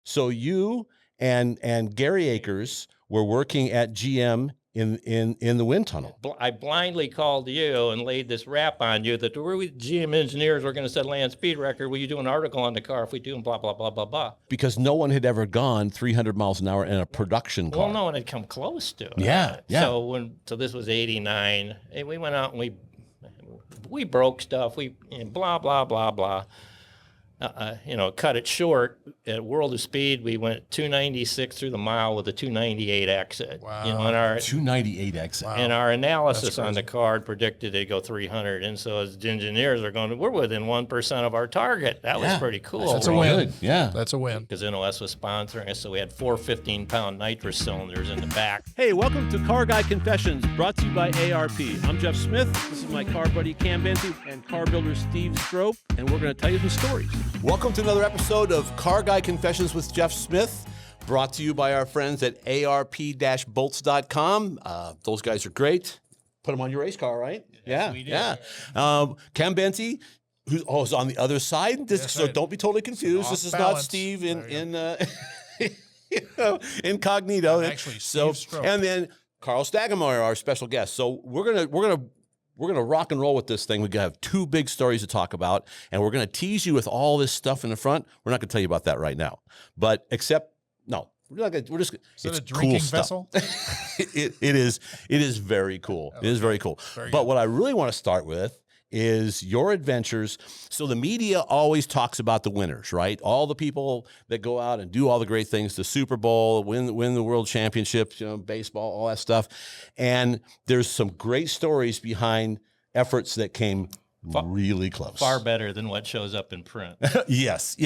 So you and Gary Akers were working at GM in the wind tunnel. I blindly called you and laid this rap on you that we're GM engineers, we're going to set a land speed record. Will you do an article on the car if we do, and blah, blah, blah, blah, blah. Because no one had ever gone 300 miles an hour in a production car. Well, no one had come close to it. Yeah. So this was 89, and we went out and we broke stuff. Blah, blah, blah, blah. Cut it short. At World of Speed, we went 296 through the mile with a 298 exit. Wow. And our 298 exit. Wow. And our analysis on the card predicted it'd go 300. And so as engineers are going, we're within 1% of our target. That was pretty cool. That's a win. Good. Yeah. That's a win. Because NOS was sponsoring us, so we had 4 15-pound nitrous cylinders in the back. Hey, welcome to Car Guy Confessions, brought to you by ARP. I'm Jeff Smith. This is my car buddy Cam Benty and car builder Steve Strope, and we're going to tell you some stories. Welcome to another episode of Car Guy Confessions with Jeff Smith, brought to you by our friends at arp-bolts.com. Those guys are great. Put them on your race car, right? Yes, we did. Yeah. Cam Benty, who's on the other side. So right. Don't be totally confused. This is not balance. Steve incognito. Actually, Steve Strope. And then Karl Staggemeier, our special guest. So we're gonna rock and roll with this thing. We're gonna have two big stories to talk about, and we're gonna tease you with all this stuff in the front. We're not gonna tell you about that right now, we're not gonna. We're just. Is it it's a drinking cool stuff. vessel? It is very cool. It is very cool. Very but good. what I really want to start with is your adventures. So the media always talks about the winners, right? All the people that go out and do all the great things, the Super Bowl, win the world championship, baseball, all that stuff. And there's some great stories behind efforts that came really close. Far better than what shows up in print. Yes.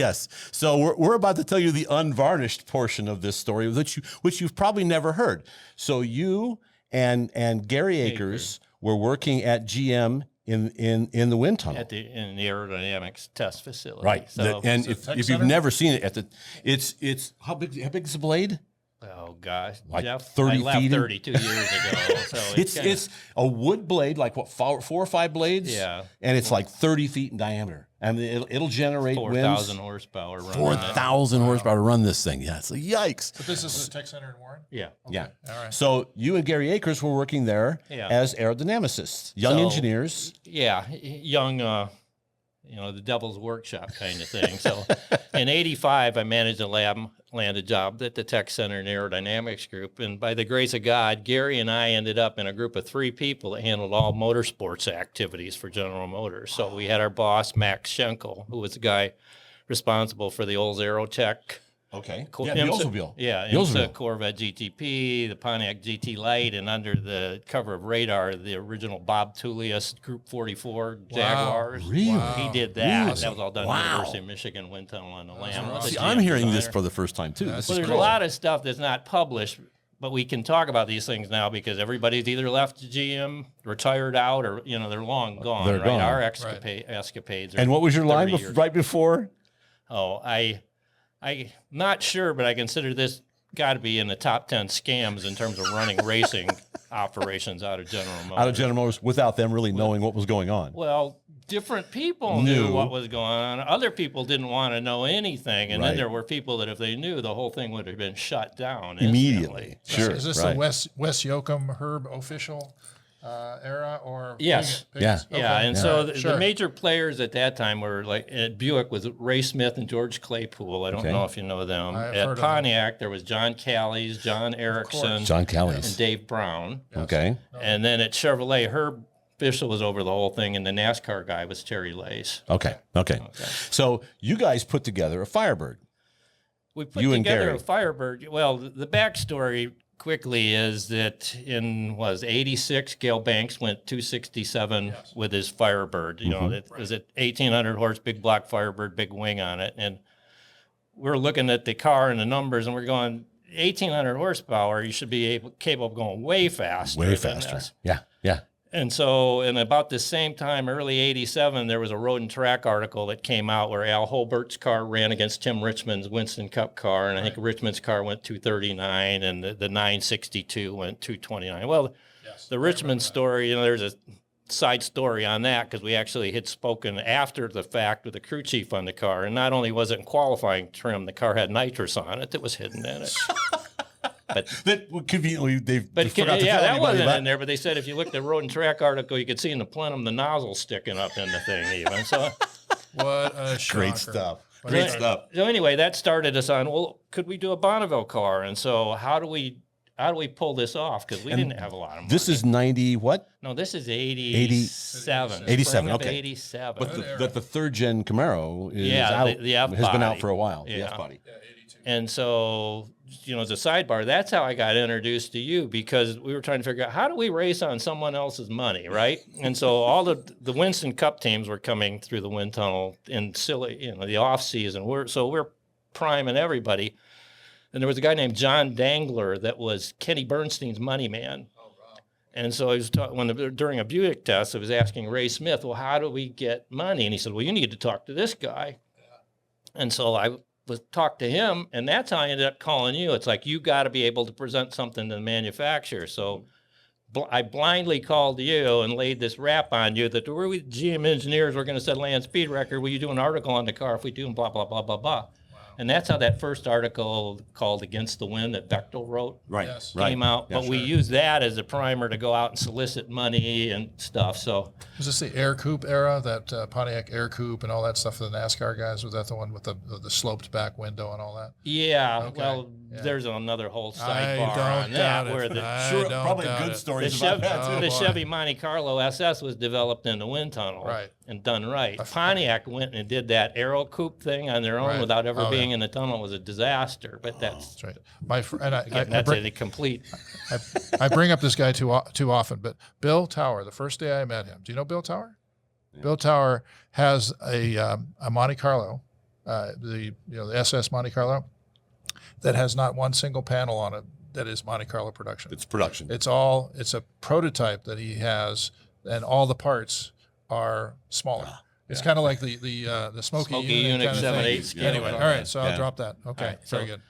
So we're about to tell you the unvarnished portion of this story, which you've probably never heard. So you and Gary Akers were working at GM in the wind tunnel in the Aerodynamics test facility. right? So, If you've never seen it, it's how big is the blade? oh gosh, Like Jeff, 30 I left feet in? 32 years ago. So It's a wood blade, like what, 4 or 5 blades? Yeah. And it's like 30 feet in diameter. And it'll generate 4,000 winds. horsepower. running 4,000 horsepower to run this thing. Yeah, it's like, yikes. But this is the tech center in Warren? it. Yeah. Yeah. All right. So you and Gary Akers were working there Yeah. as aerodynamicists, young So- engineers. Yeah, young, the devil's workshop kind of thing. So in 85, I managed a landed job at the Tech Center and Aerodynamics Group. And by the grace of God, Gary and I ended up in a group of 3 people that handled all motorsports activities for General Motors. So we had our boss, Max Schenkel, who was the guy responsible for the Olds Aerotech. Okay. Yeah, the Oldsmobile. Yeah, The IMSA Oldsmobile. Corvette GTP, the Pontiac GT Light, and under the cover of Radar, the original Bob Tullius Group 44 Jaguars. Really? He did that. Really? That was all done Wow. at the University of Michigan wind tunnel on the Lamb. awesome. See, The I'm GM hearing this designer. for the first time, too. This Well, is there's cool. a lot of stuff that's not published, but we can talk about these things now because everybody's either left GM, retired out, or they're long gone. They're right? gone. Our escapades. Are And what was your line 30 years. right before? Oh, I'm not sure, but I consider this got to be in the top 10 scams in terms of running racing operations out of General Motors. Out of General Motors without them really knowing what was going on. Well, different people knew what was going on. Other people didn't want to know anything. And Right. then there were people that if they knew, the whole thing would have been shut down Immediately. instantly. Sure. Is this right. the Wes Yoakum Herb official era or? Yes. Pigs? Yeah. Yeah, Okay. and All so right. the Sure. major players at that time were like at Buick was Ray Smith and George Claypool. I don't Okay. know if you know them. I've heard At of Pontiac, there was John Callies, John Erickson, John and Callies. Dave Brown. Okay. And then at Chevrolet, Herb Bishop was over the whole thing, and the NASCAR guy was Terry Lace. Okay. So you guys put together a Firebird. We put You and together Gary. a Firebird. Well, the backstory quickly is that in 86, Gale Banks went 267 with his Firebird. It was an 1,800 horse, big block Firebird, big wing on it, and we're looking at the car and the numbers, and we're going 1,800 horsepower. You should be capable of going way faster. Way than faster. this. Yeah. And so, in about the same time, early 87, there was a Road and Track article that came out where Al Holbert's car ran against Tim Richmond's Winston Cup car, and I think Richmond's car went 239, and the 962 went 229. Well, the Richmond story, there's a side story on that, because we actually had spoken after the fact with the crew chief on the car, and not only was it in qualifying trim, the car had nitrous on it that was hidden in it. But that conveniently they But forgot to yeah, tell that anybody wasn't about. in there. But they said if you looked at the Road and Track article, you could see in the plenum the nozzle sticking up in the thing even. So, What a shocker. Great stuff. What Great a- stuff. so anyway, that started us on. Well, could we do a Bonneville car? And so how do we pull this off? Because we didn't have a lot of money. This is 90 what? No, this is 87. 87, Spring of okay. 87. But the third gen Camaro is Yeah, out, the F has been out body. for a while. The Yeah. F body. And so, as a sidebar, that's how I got introduced to you, because we were trying to figure out how do we race on someone else's money, right? And so all the Winston Cup teams were coming through the wind tunnel in the off season. We're priming everybody. And there was a guy named John Dangler that was Kenny Bernstein's money man. And so he was during a Buick test, I was asking Ray Smith, well, how do we get money? And he said, well, you need to talk to this guy. And so I talked to him, and that's how I ended up calling you. It's like, you got to be able to present something to the manufacturer. So I blindly called you and laid this rap on you that we're with GM engineers, we're going to set a land speed record. Will you do an article on the car if we do, and blah, blah, blah, blah, blah. And that's how that first article called Against the Wind that Bechtel wrote Right. Yes. Right. came out. Yeah, But we used that as a primer to go out and solicit money and stuff. So Was this the Air Coupe era, that Pontiac Air Coupe and all that stuff for the NASCAR guys? Was that the one with the sloped back window and all that? yeah, Okay. well, Yeah. there's another whole I sidebar don't on that doubt where it. the I Sure, don't probably doubt good it. stories The, about that too. Oh, the boy. Chevy Monte Carlo SS was developed in the wind tunnel, Right. and done right. Pontiac went and did that Aero Coupe thing on their own Right. without ever Oh, being yeah. in the tunnel. It was a disaster, but that's That's right. My fr- and I that's bring, a complete. I bring up this guy too often, but Bill Tower, the first day I met him, do you know Bill Tower? Bill Tower has a Monte Carlo, the SS Monte Carlo, that has not one single panel on it that is Monte Carlo production. It's production. It's a prototype that he has, and all the parts are smaller. It's kind of like the Smoky Unit kind of 7/8 thing. scale Anyway, all car. right, so I'll Yeah. drop that. Okay, right, very so- good.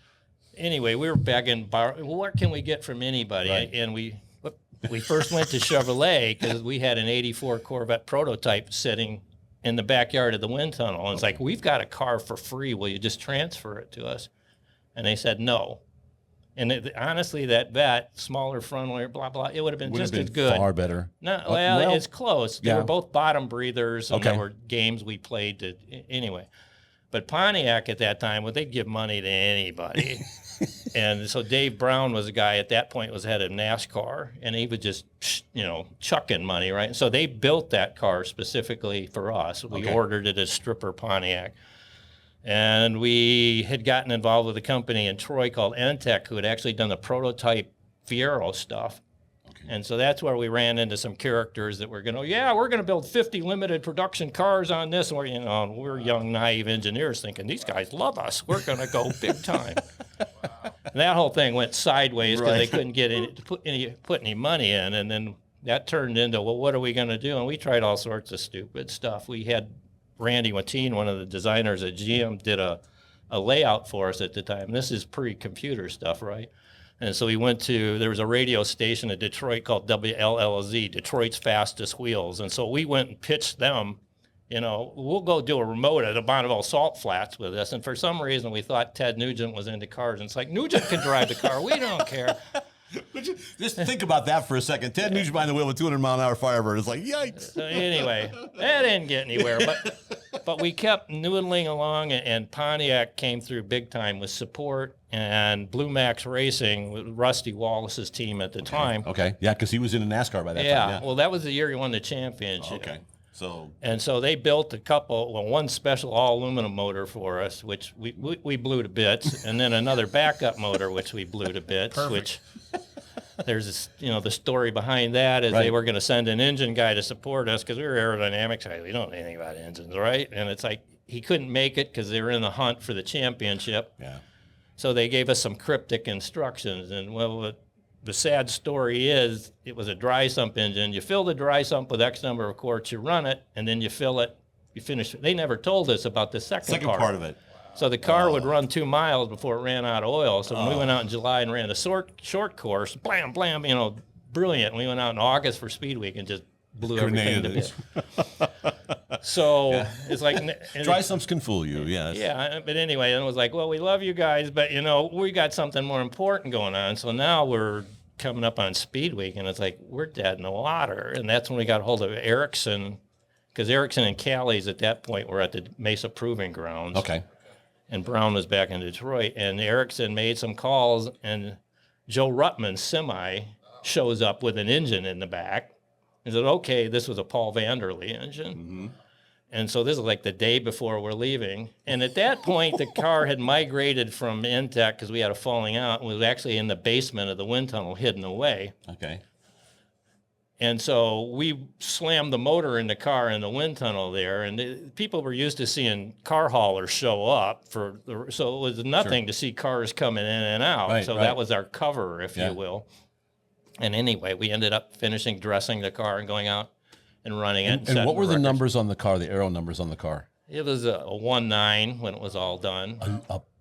Anyway, we were begging, what can we get from anybody? Right. And we first went to Chevrolet because we had an 84 Corvette prototype sitting in the backyard of the wind tunnel. And it's like, we've got a car for free. Will you just transfer it to us? And they said no. And honestly, that vet, smaller frontal, blah, blah, it would have been Would have just been as good. far better. No, well, well, it's close. They yeah. were both bottom breathers, and Okay. there were games we played to anyway. But Pontiac at that time, well, they'd give money to anybody. And so Dave Brown was a guy at that point was head of NASCAR, and he was just chucking money, right? And so they built that car specifically for us. We Okay. ordered it as stripper Pontiac. And we had gotten involved with a company in Troy called Entech, who had actually done the prototype Fiero stuff. And so that's where we ran into some characters that were going to, we're going to build 50 limited production cars on this. And we're young, naive engineers thinking, these guys love us. We're going to go big time. And that whole thing went sideways because they couldn't get put any money in. And then that turned into, well, what are we going to do? And we tried all sorts of stupid stuff. We had Randy Watine, one of the designers at GM, did a layout for us at the time. This is pre-computer stuff, right? And so we went to, there was a radio station in Detroit called WLLZ, Detroit's Fastest Wheels. And so we went and pitched them, we'll go do a remote at the Bonneville Salt Flats with us. And for some reason, we thought Ted Nugent was into cars. And it's like, Nugent can drive the car. We don't care. Just think about that for a second. Ted Nugent behind the wheel with 200-mile-an-hour Firebird. It's like, yikes. So anyway, that didn't get anywhere. But we kept noodling along, and Pontiac came through big time with support, and Blue Max Racing with Rusty Wallace's team at the time. Okay. Yeah, because he was in a NASCAR by that Yeah, time. Yeah. well, that was the year he won the championship. Okay. So And so they built one special all-aluminum motor for us, which we blew to bits, and then another backup motor, which we blew to bits, which there's this, the story behind that is they Right. were going to send an engine guy to support us because we were Aerodynamics. We don't know anything about engines, right? And it's like he couldn't make it because they were in the hunt for the championship. yeah. So they gave us some cryptic instructions. And, the sad story is it was a dry sump engine. You fill the dry sump with X number of quarts, you run it, and then you fill it, you finish it. They never told us about the second Part of it. So the car would run 2 miles before it ran out of oil. So when we went out in July and ran a short course, blam, blam, brilliant. And we went out in August for Speed Week and just blew everything to Grenades. bits. So it's like Dry sumps can fool you, yes. yeah, but anyway, and it was like, well, we love you guys, but we got something more important going on. So now we're coming up on Speed Week, and it's like we're dead in the water. And that's when we got a hold of Ericsson, because Ericsson and Callie's at that point were at the Mesa Proving Grounds. Okay. And Brown was back in Detroit, and Ericsson made some calls, and Joe Ruttman's semi shows up with an engine in the back. He said, okay, this was a Paul Vanderlee engine. Mm-hmm. And so this is like the day before we're leaving. And at that point, the car had migrated from Intech because we had a falling out and was actually in the basement of the wind tunnel hidden away. Okay. And so we slammed the motor in the car in the wind tunnel there, and people were used to seeing car haulers show up so it was nothing to see cars coming in and out. Right, so right. that was our cover, if Yeah. you will. And anyway, we ended up finishing dressing the car and going out and running it. And what were the records. numbers on the car, the aero numbers on the car? It was a 1.9 when it was all done.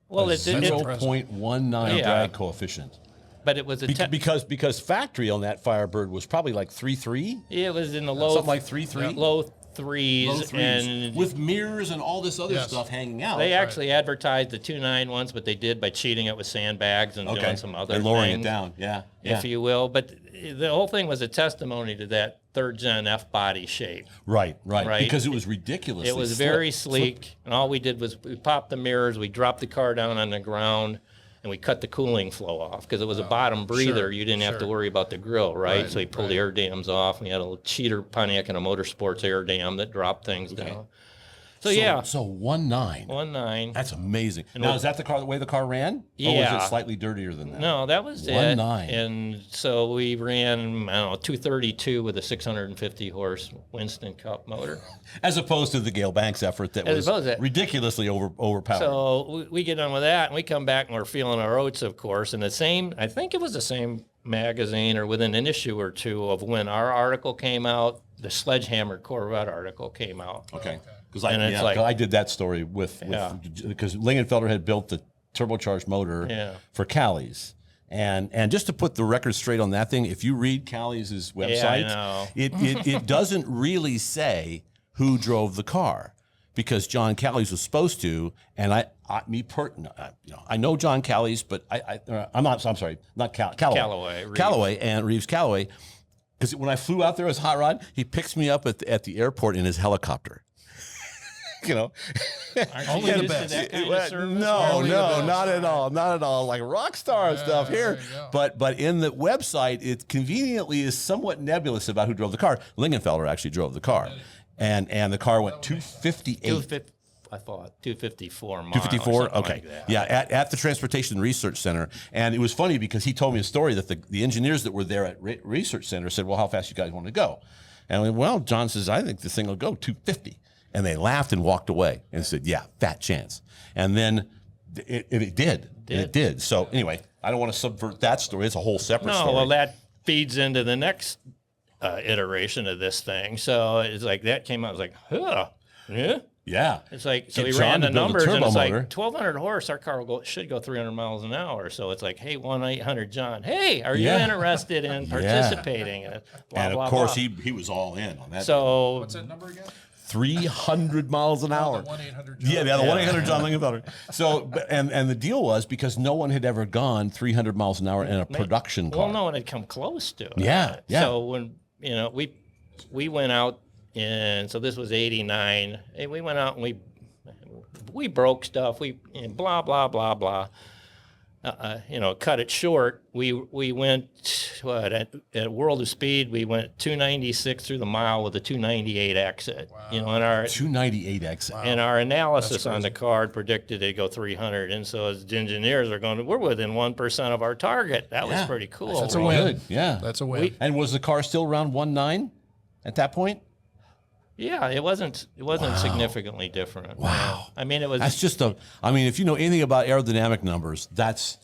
Well, it 0.19 Yeah. drag coefficient. But it was Because factory on that Firebird was probably like 3.3? it was in the low Something like 3.3? low threes, and with mirrors and all this other Yes. stuff hanging out. they actually advertised the 2.9 ones, but they did by cheating it with sandbags and doing some other and lowering things, it down. Yeah. if you will. But the whole thing was a testimony to that third gen F body shape. Right. Right. Because it was ridiculous. It was very sleek, and all we did was we popped the mirrors, we dropped the car down on the ground, and we cut the cooling flow off because it was a bottom breather. Sure, You didn't have to sure. worry about the grill, right? Right, So we pulled the air dams off. We had a little cheater Pontiac and a Motorsports air dam that dropped things down. So yeah, So 1.9. 1.9. That's amazing. Now, is that the way the car ran? Or Yeah. was it slightly dirtier than that? No, that was it. 1.9. And so we ran, 232 with a 650 horse Winston Cup motor. As opposed to the Gale Banks effort that As was opposed to- ridiculously overpowered. So we get done with that, and we come back, and we're feeling our oats, of course. And I think it was the same magazine or within an issue or two of when our article came out, the Sledgehammer Corvette article came out. Okay. Because And it's like- I did that story because Lingenfelter had built the turbocharged motor Yeah. for Callie's. And just to put the record straight on that thing, if you read Callie's website, know. it doesn't really say who drove the car, because John Callie's was supposed to, and I know John Callie's, but I'm sorry, not Callaway. Reeves Callaway, because when I flew out there as Hot Rod, he picks me up at the airport in his helicopter. Aren't Only you the used to best. that kind of service? No, Only the best. not at all, like rock star stuff here. there you go. But in the website, it conveniently is somewhat nebulous about who drove the car. Lingenfelter actually drove the car, and the car went 258. 250, I thought 254 miles. 254. something Okay, like that. yeah, at the Transportation Research Center, and it was funny because he told me a story that the engineers that were there at Research Center said, "Well, how fast you guys want to go?" And I went, "Well, John says I think this thing will go 250." And they laughed and walked away and said, "Yeah, fat chance." And then it did. It did. So anyway, I don't want to subvert that story. It's a whole separate story. No, well, that feeds into the next iteration of this thing. So it's like that came out. I was like, huh, yeah. Yeah. It's like, so Get we John ran to the build a numbers, and turbo it's motor. like 1,200 horse. Our car should go 300 miles an hour. So it's like, hey, 1-800 John. Hey, are you interested in participating? And blah, And blah, of course, blah. he was all in on that. So What's that number again? 300 miles an hour. The 1-800 Yeah, the 1-800 John Lingenfelter. So, and the deal was because no one had ever gone 300 miles an hour in a production car. Well, no one had come close to it. Yeah, yeah. So when we went out, and so this was '89, and we went out and we broke stuff. Blah blah blah blah. Cut it short. We went at World of Speed. We went 296 through the mile with a 298 exit. Wow. And our 298 exit. and our analysis on the card predicted it'd go 300. And so as the engineers are going, we're within 1% of our target. That was pretty cool. That's a Well, win. good, yeah. That's a win. And was the car still around 1.9 at that point? Yeah, it wasn't significantly different. Wow. I mean, it was. That's just if you know anything about aerodynamic numbers, that's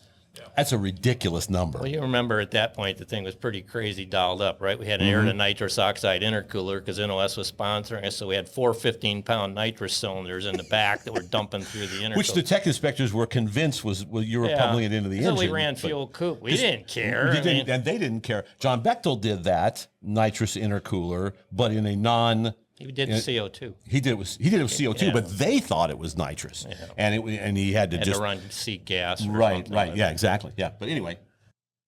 That's a ridiculous number. Well, you remember at that point the thing was pretty crazy dialed up, right? We had an air to nitrous oxide intercooler because NOS was sponsoring us, so we had 4 15-pound nitrous cylinders in the back that were dumping through the intercooler. Which the tech inspectors were convinced was you were pumping it into the engine. So we ran fuel coupe. We didn't care. And they didn't care. John Bechtel did that nitrous intercooler, but in a non. He did CO2. He did it with CO2, but they thought it was nitrous, and he had to just run seat gas. Right. Yeah, exactly. Yeah, but anyway.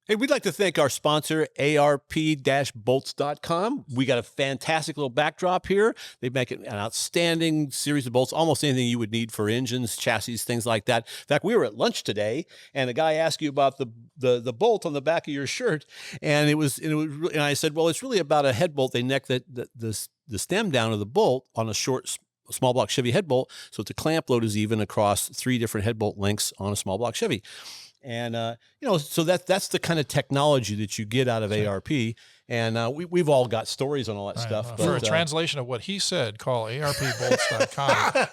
Hey, we'd like to thank our sponsor, ARP-bolts.com. We got a fantastic little backdrop here. They make an outstanding series of bolts, almost anything you would need for engines, chassis, things like that. In fact, we were at lunch today, and a guy asked you about the bolt on the back of your shirt, and and I said, well, it's really about a head bolt. They neck the stem down of the bolt on a short, small block Chevy head bolt, so the clamp load is even across 3 different head bolt lengths on a small block Chevy. And, so that's the kind of technology that you get out of ARP. And we've all got stories on all that stuff. For a translation of what he said, call ARPbolts.com.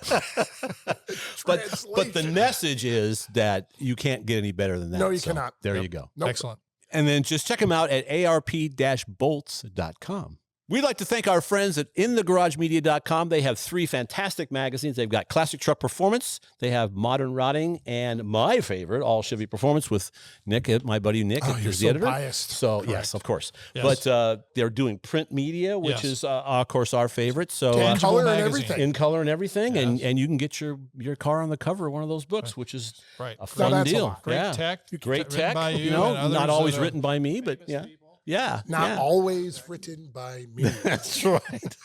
but the message is that you can't get any better than that. No, you cannot. There you go. Nope. Excellent. And then just check them out at ARP-bolts.com. We'd like to thank our friends at InTheGarageMedia.com. They have 3 fantastic magazines. They've got Classic Truck Performance, they have Modern Rotting, and my favorite, All Chevy Performance with Nick, my buddy Nick, you're is so the editor. biased. So Correct. yes, of course. Yes. But they're doing print media, which is of course our favorite. So In color and magazine. everything. in color and everything, and you can get your car on the cover of one of those books, which is Right. a fun that's a deal. lot. Great tech. Great written tech. by you and not others always that are written by me, but yeah. people. Yeah. Not always written by me. That's right.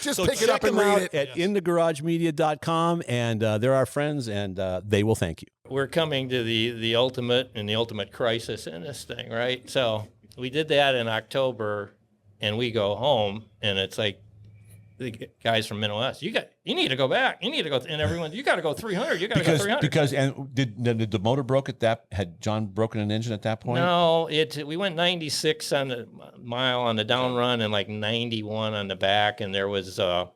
Just So pick it check up and them read out it. at InTheGarageMedia.com, and they're our friends, and they will thank you. We're coming to the ultimate and the ultimate crisis in this thing, right? So we did that in October, and we go home, and it's like the guys from NOS, you need to go back. You need to go, and everyone, you got to go 300. You got to go 300. Because did the motor broke at that? Had John broken an engine at that point? No, we went 96 on the mile on the down run and like 91 on the back, and there was a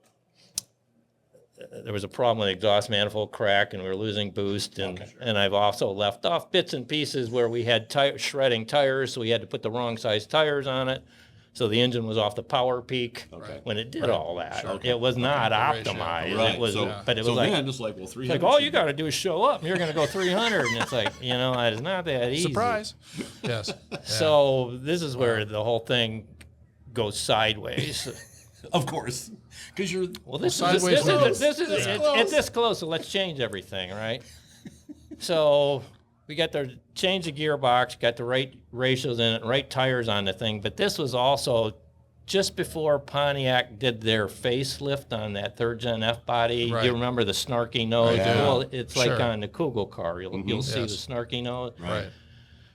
problem with the exhaust manifold crack, and we were losing boost, and I've also left off bits and pieces where we had shredding tires, so we had to put the wrong size tires on it. So the engine was off the power peak when it did all that. It was not optimized. Right. It was, but it was then it's like, well, 300. like all you got to do is show up, and you're going to go 300, and it's like, it's not that easy. Surprise. Yes. Yeah. So this is where the whole thing goes sideways. Of course, because you're This sideways is it's this close, so let's change everything, right? So we got to change the gearbox, got the right ratios in it, right tires on the thing. But this was also just before Pontiac did their facelift on that 3rd gen F body. Right. You remember the snarky nose? Yeah. Well, it's like Sure. on the Kugel car. You'll see the Yes. snarky nose, Right.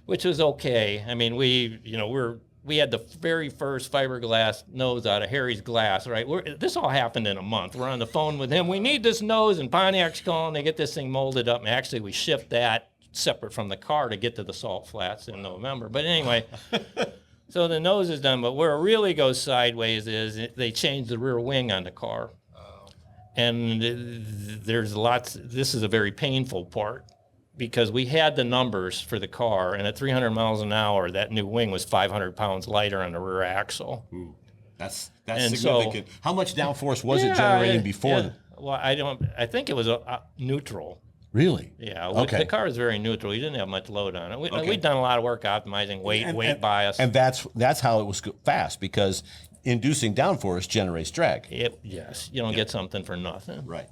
which was okay. I mean, we had the very first fiberglass nose out of Harry's Glass, right? This all happened in a month. We're on the phone with him. We need this nose, and Pontiac's calling. They get this thing molded up, and actually we shipped that separate from the car to get to the Salt Flats in November. But anyway, so the nose is done. But where it really goes sideways is they changed the rear wing on the car. And there's lots. This is a very painful part, because we had the numbers for the car, and at 300 miles an hour, that new wing was 500 pounds lighter on the rear axle. Ooh, that's And significant. How much downforce was it generating before? Yeah. Well, I think it was neutral. Really? Yeah. Okay. The car is very neutral. You didn't have much load on it. Okay. We'd done a lot of work optimizing weight bias. And that's how it was fast, because inducing downforce generates drag. Yes, you don't get something for nothing. Right.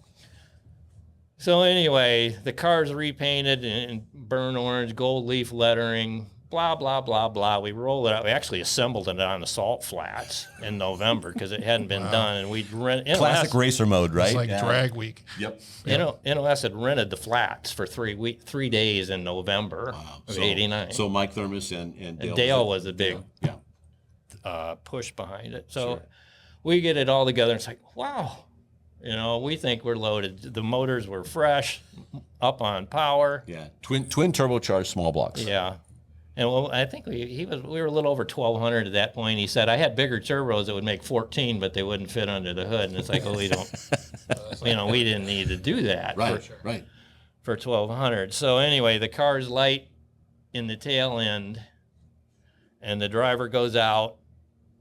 So anyway, the car's repainted in burnt orange, gold leaf lettering, blah, blah, blah, blah. We rolled it out. We actually assembled it on the Salt Flats in November because it hadn't been done. And we'd rent Classic racer mode, right? It's like Yeah. drag week. Yep. NOS had rented the flats for 3 days in November of '89. So Mike Thermos and Dale was a big push behind it. So we get it all together, and it's like, wow. We think we're loaded. The motors were fresh, up on power. Yeah. Twin turbocharged small blocks. Yeah. And well, I think we were a little over 1,200 at that point. He said, I had bigger turbos that would make 14, but they wouldn't fit under the hood. And it's like, well, we don't, we didn't need to do that Right. for Right. 1,200. So anyway, the car's light. in the tail end, and the driver goes out,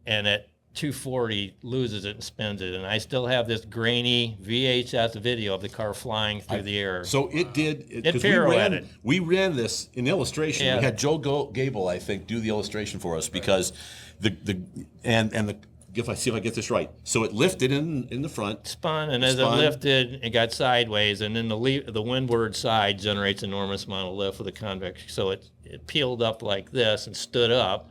and at 240 loses it and spins it. And I still have this grainy VHS video of the car flying through the air. So it did. It pirouetted. We ran this in illustration. Yeah. We had Joe Gable, I think, do the illustration for us because if I see if I get this right. So it lifted in the front. Spun, and as it lifted, it got sideways, and then the windward side generates enormous amount of lift with the convection. So it peeled up like this and stood up,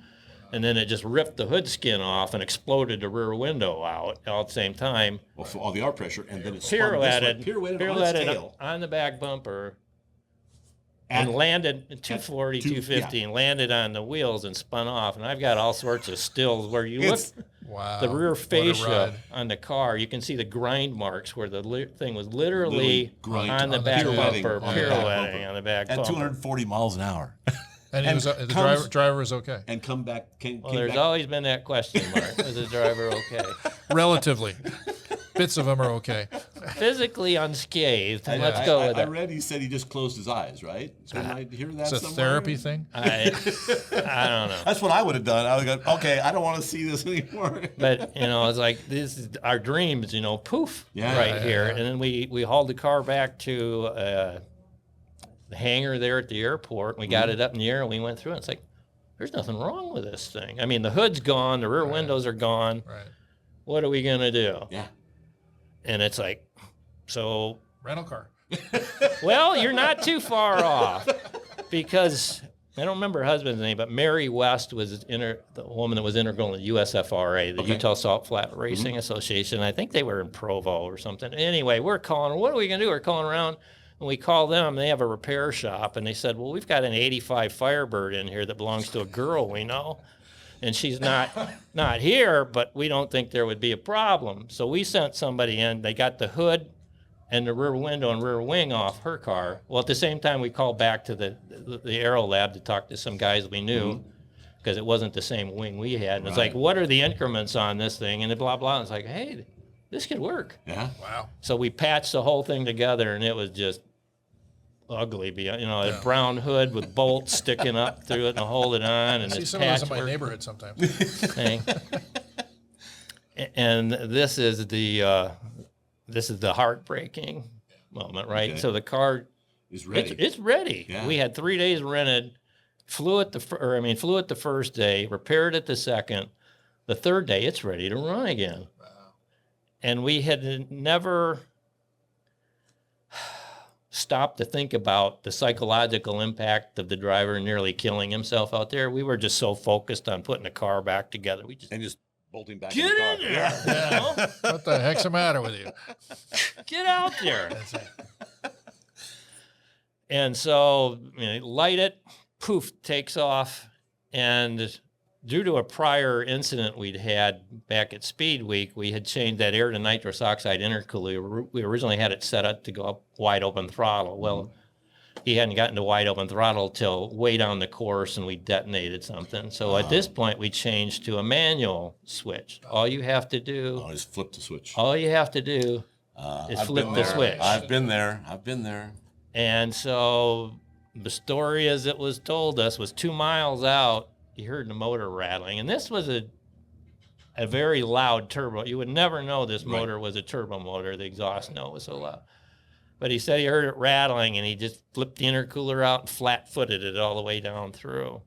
and then it just ripped the hood skin off and exploded the rear window out all at the same time. Well, for all the R pressure, and then it Pirouetted on its tail. on the back bumper. And landed at 240, 250, and landed on the wheels and spun off. And I've got all sorts of stills where you look, Wow. the rear What a fascia ride. on the car, you can see the grind marks where the thing was literally grind on the on the back pirouetting bumper, on the back pirouetting bumper. on the back At bumper. 240 miles an hour. And he was the comes- driver was okay. And come back. Well, there's always been that question mark. Was the driver okay? Relatively. Bits of them are okay. Physically unscathed. Let's go with I it. read he said he just closed his eyes, right? So am I hearing that It's a somewhere? therapy thing. I don't know. That's what I would have done. I would have gone, okay, I don't want to see this anymore. But it's like this is our dreams, poof, Yeah. right Yeah, here. yeah. And then we hauled the car back to the hangar there at the airport. We got it up in the air, and we went through it. It's like, there's nothing wrong with this thing. I mean, the hood's gone, the rear windows are gone. Right. What are we gonna do? Yeah. And it's like, so Rental car. well, you're not too far off, because I don't remember her husband's name, but Mary West was the woman that was integral in the USFRA, the Utah Salt Flat Racing Association. I think they were in Provo or something. Anyway, we're calling, what are we going to do? We're calling around, and we call them. They have a repair shop, and they said, well, we've got an 85 Firebird in here that belongs to a girl we know, and she's not here, but we don't think there would be a problem. So we sent somebody in. They got the hood and the rear window and rear wing off her car. Well, at the same time, we called back to the Aero Lab to talk to some guys we knew, because it wasn't the same wing we had. And it's like, what are the increments on this thing? And blah, blah. And it's like, hey, this could work. Yeah. Wow. So we patched the whole thing together, and it was just ugly. A brown hood with bolts sticking up through it and hold it on. And I see this some of those in my patchwork neighborhood sometimes. thing. And this is the heartbreaking moment, right? Okay. So the car, He's ready. it's ready. Yeah. We had 3 days rented, flew it the first day, repaired it the second. The third day, it's ready to run again. Wow. And we had never stopped to think about the psychological impact of the driver nearly killing himself out there. We were just so focused on putting the car back together. We just And just bolting back get in the car. in there. What the heck's the matter with you? Get out there. And so, light it, poof, takes off. And due to a prior incident we'd had back at Speed Week, we had changed that air to nitrous oxide intercooler. We originally had it set up to go up wide open throttle. Well, he hadn't gotten to wide open throttle till way down the course, and we detonated something. So at this point, we changed to a manual switch. All you have to do, Oh, just flip the switch. is I've flip been the there. switch. I've been there. And so the story as it was told us was 2 miles out, you heard the motor rattling. And this was a very loud turbo. You would never know this motor was a turbo motor. The exhaust note was so loud. But he said he heard it rattling, and he just flipped the intercooler out and flat-footed it all the way down through.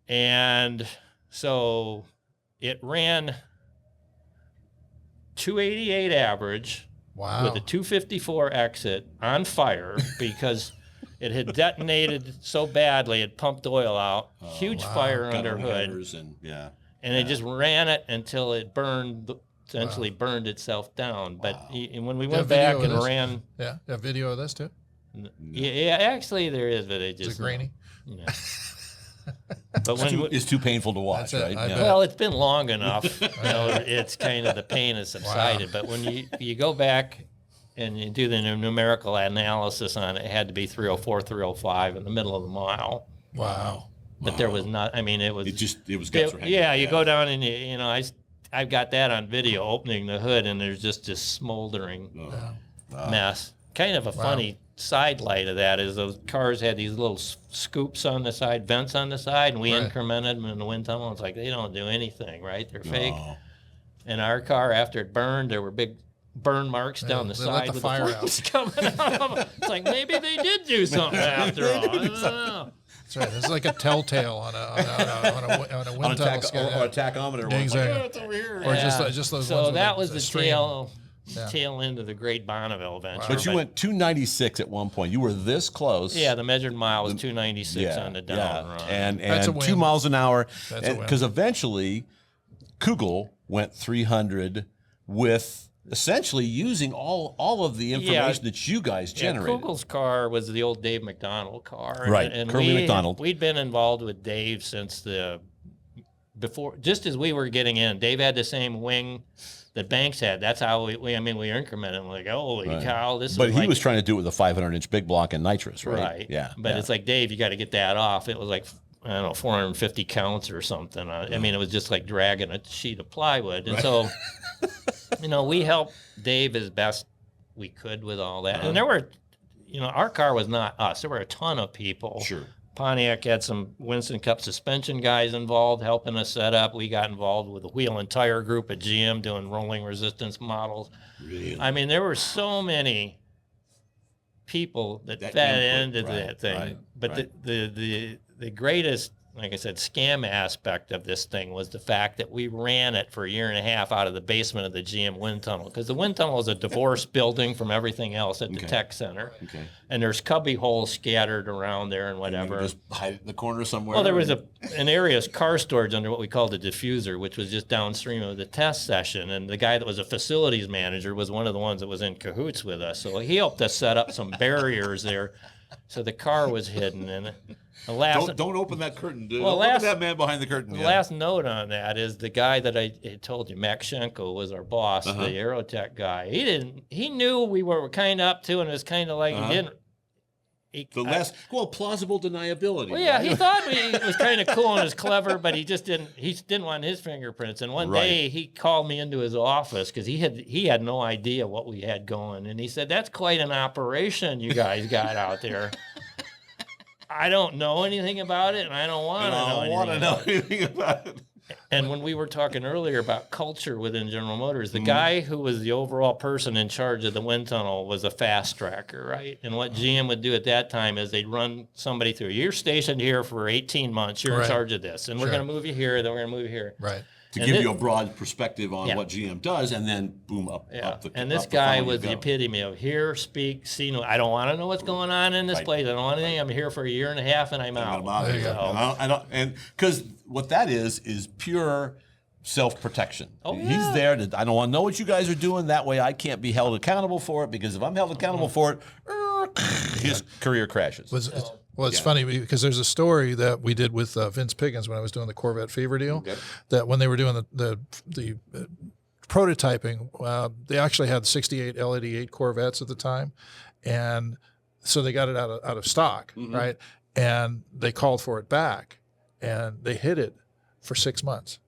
And so it ran 288 average Wow. with a 254 exit on fire because it had detonated so badly it pumped oil out. Huge fire under Got hood. headers and And it just ran it until it burned, essentially burned itself down. But and when we You went have video back of and this? ran, Yeah. You have video of this too? yeah, actually there is, but it Is just it grainy? Yeah. But when it's too painful to watch, That's it, right? I bet. well, it's been long enough. It's kind of the pain has subsided. But when you go back and you do the numerical analysis on it, it had to be 304, 305 in the middle of the mile. Wow. But there was not. I mean, it was. It was guts were hanging. yeah, you go down and I've got that on video, opening the hood, and there's just this smoldering mess. Kind of a funny side light of that is those cars had these little scoops on the side, vents on the side, and we incremented them in the wind tunnel. It's like they don't do anything, right? They're fake. And our car, after it burned, there were big burn marks down the side with the flames coming out of them. It's like maybe they did do something after all. I don't know. That's right. It's like a telltale on a wind tunnel scale. Or a tachometer. Exactly. It's over here. Or just those so ones that with was the stream. tail end of the great Bonneville venture. But you went 296 at one point. You were this close. Yeah, the measured mile was 296 on the down run. And That's a win. 2 miles an hour. That's a win. Because eventually, Kugel went 300 with essentially using all of the information that you guys generated. Kugel's car was the old Dave McDonald car. Right, Curly McDonald. We'd been involved with Dave since before, just as we were getting in. Dave had the same wing that Banks had. That's how we incremented. Like, holy cow, this is But he like, was trying to do it with a 500-inch big block and nitrous, right? Right. Yeah. But it's like, Dave, you got to get that off. It was like, I don't know, 450 counts or something. I mean, it was just like dragging a sheet of plywood. And so, we helped Dave as best we could with all that. And there were, our car was not us. There were a ton of people. Sure. Pontiac had some Winston Cup suspension guys involved helping us set up. We got involved with the wheel and tire group at GM doing rolling resistance models. Really? I mean, there were so many people that fed into that thing. Right, but the greatest, like I said, scam aspect of this thing was the fact that we ran it for a year and a half out of the basement of the GM wind tunnel, because the wind tunnel is a divorced building from everything else at the tech center. Okay. And there's cubby holes scattered around there and whatever. And you just hide it in the corner somewhere. Well, there was an area of car storage under what we called the diffuser, which was just downstream of the test session. And the guy that was a facilities manager was one of the ones that was in cahoots with us. So he helped us set up some barriers there, so the car was hidden. And the last don't open that curtain, dude. Well, Don't look at that man behind the curtain. The last note on that is the guy that I told you, Max Schenkel, was our boss, the Aerotech guy. He knew we were kind of up to, and it was kind of like he didn't. Plausible deniability. Well, yeah, right? he thought he was kind of cool and was clever, but he just didn't. He didn't want his fingerprints. And one day he called me into his office because he had no idea what we had going, and he said, "That's quite an operation you guys got out there." I don't know anything about it, and I don't want to know anything about it. And when we were talking earlier about culture within General Motors, the guy who was the overall person in charge of the wind tunnel was a fast tracker, right? And what GM would do at that time is they'd run somebody through. You're stationed here for 18 months. You're in charge of this, and we're going to move you here. Then we're going to move you here. Right. To give you a broad perspective on what GM does, and then boom, up the And this guy was the epitome of hear, speak, see. No, I don't want to know what's going on in this place. I don't want anything. I'm here for a year and a half, and I'm out. I don't, and because what that is pure self-protection. He's there to, I don't want to know what you guys are doing. That way I can't be held accountable for it, because if I'm held accountable for it, his career crashes. Well, it's funny because there's a story that we did with Vince Piggins when I was doing the Corvette Fever deal, that when they were doing the prototyping, they actually had 68 L88 Corvettes at the time, and so they got it out of stock, right? And they called for it back, and they hid it for 6 months.